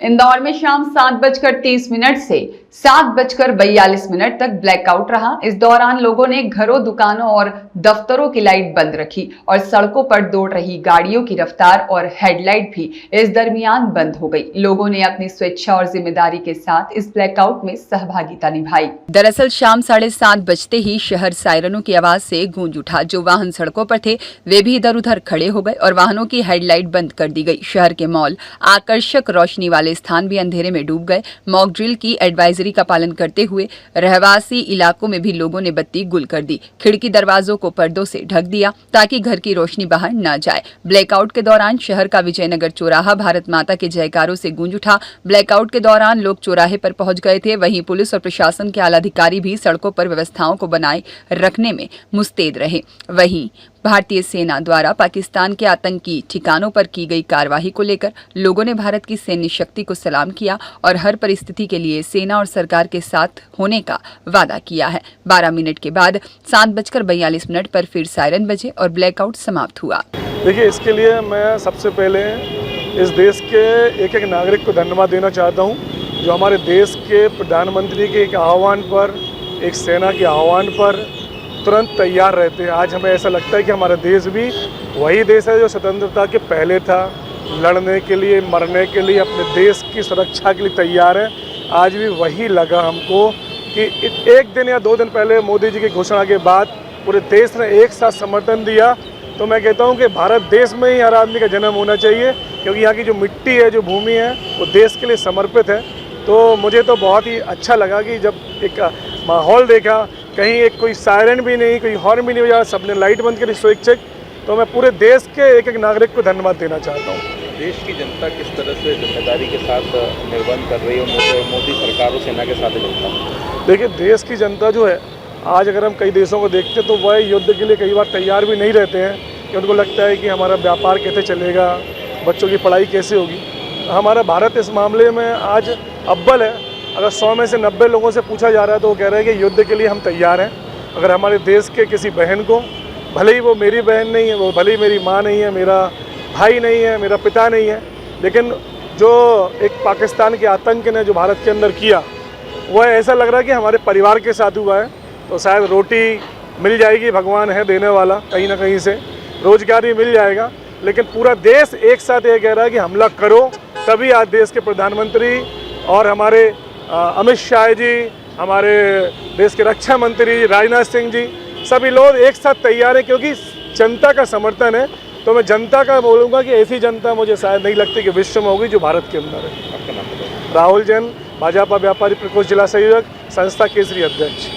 इंदौर में शाम 7:30 से 7:42 तक ब्लैकआउट रहा। इस दौरान लोगों ने घरों, दुकानों और दफ्तरों की लाइट बंद रखी और सड़कों पर दौड़ रही गाड़ियों की रफ्तार और हेडलाइट भी इस दरमियान बंद हो गई। लोगों ने अपनी स्वेच्छा और जिम्मेदारी के साथ इस ब्लैकआउट में सहभागिता निभाई। दरअसल शाम 7:30 बजते ही शहर सायरनों की आवाज से गूंज उठा। जो वाहन सड़कों पर थे वे भी इधर उधर खड़े हो गए और वाहनों की हेडलाइट बंद कर दी गई। शहर के मॉल, आकर्षक रोशनी वाले स्थान भी अंधेरे में डूब गए। मॉक ड्रिल की एडवाइजरी का पालन करते हुए रहवासी इलाकों में भी लोगों ने बत्ती गुल कर दी। खिड़की दरवाजों को पर्दों से ढक दिया ताकि घर की रोशनी बाहर न जाए। ब्लैकआउट के दौरान शहर का विजयनगर चौराहा भारत माता के जयकारों से गूंज उठा। ब्लैकआउट के दौरान लोग चौराहे पर पहुंच गए थे। वहीं पुलिस और प्रशासन के आला अधिकारी भी सड़कों पर व्यवस्थाओं को बनाए रखने में मुस्तैद रहे। वहीं भारतीय सेना द्वारा पाकिस्तान के आतंकी ठिकानों पर की गई कार्रवाई को लेकर लोगों ने भारत की सैन्य शक्ति को सलाम किया और हर परिस्थिति के लिए सेना और सरकार के साथ होने का वादा किया है। 12 मिनट के बाद 7:42 पर फिर सायरन बजे और ब्लैकआउट समाप्त हुआ। देखिए, इसके लिए मैं सबसे पहले इस देश के एक एक नागरिक को धन्यवाद देना चाहता हूँ, जो हमारे देश के प्रधानमंत्री के एक आह्वान पर, एक सेना के आह्वान पर तुरंत तैयार रहते हैं। आज हमें ऐसा लगता है कि हमारा देश भी वही देश है जो स्वतंत्रता के पहले था, लड़ने के लिए, मरने के लिए, अपने देश की सुरक्षा के लिए तैयार है। आज भी वही लगा हमको कि एक दिन या 2 दिन पहले मोदी जी की घोषणा के बाद पूरे देश ने एक साथ समर्थन दिया। तो मैं कहता हूँ कि भारत देश में ही हर आदमी का जन्म होना चाहिए, क्योंकि यहाँ की जो मिट्टी है, जो भूमि है, वो देश के लिए समर्पित है। तो मुझे तो बहुत ही अच्छा लगा कि जब एक माहौल देखा, कहीं एक कोई सायरन भी नहीं, कोई हॉर्न भी नहीं बजा, सबने लाइट बंद करी स्वैच्छिक। तो मैं पूरे देश के एक एक नागरिक को धन्यवाद देना चाहता हूँ। देश की जनता किस तरह से जिम्मेदारी के साथ निर्बंध कर रही है मोदी सरकार और सेना के साथ जनता? देखिए, देश की जनता जो है, आज अगर हम कई देशों को देखते हैं तो वह युद्ध के लिए कई बार तैयार भी नहीं रहते हैं, कि उनको लगता है कि हमारा व्यापार कैसे चलेगा, बच्चों की पढ़ाई कैसे होगी। हमारा भारत इस मामले में आज अव्वल है। अगर 100 में से 90 लोगों से पूछा जा रहा है तो वो कह रहे हैं कि युद्ध के लिए हम तैयार हैं। अगर हमारे देश के किसी बहन को, भले ही वो मेरी बहन नहीं है, वो भले ही मेरी माँ नहीं है, मेरा भाई नहीं है, मेरा पिता नहीं है, लेकिन जो एक पाकिस्तान के आतंक ने जो भारत के अंदर किया, वह ऐसा लग रहा है कि हमारे परिवार के साथ हुआ है। तो शायद रोटी मिल जाएगी, भगवान है देने वाला, कहीं ना कहीं से रोजगार भी मिल जाएगा। लेकिन पूरा देश एक साथ ये कह रहा है कि हमला करो। तभी आज देश के प्रधानमंत्री और हमारे अमित शाह जी, हमारे देश के रक्षा मंत्री राजनाथ सिंह जी, सभी लोग एक साथ तैयार हैं, क्योंकि जनता का समर्थन है। तो मैं जनता का बोलूँगा कि ऐसी जनता मुझे शायद नहीं लगती कि विश्व में होगी जो भारत के अंदर है। आपका नाम बताइए। राहुल जैन, भाजपा व्यापारी प्रकोष्ठ जिला संयोजक, संस्था केसरी अध्यक्ष।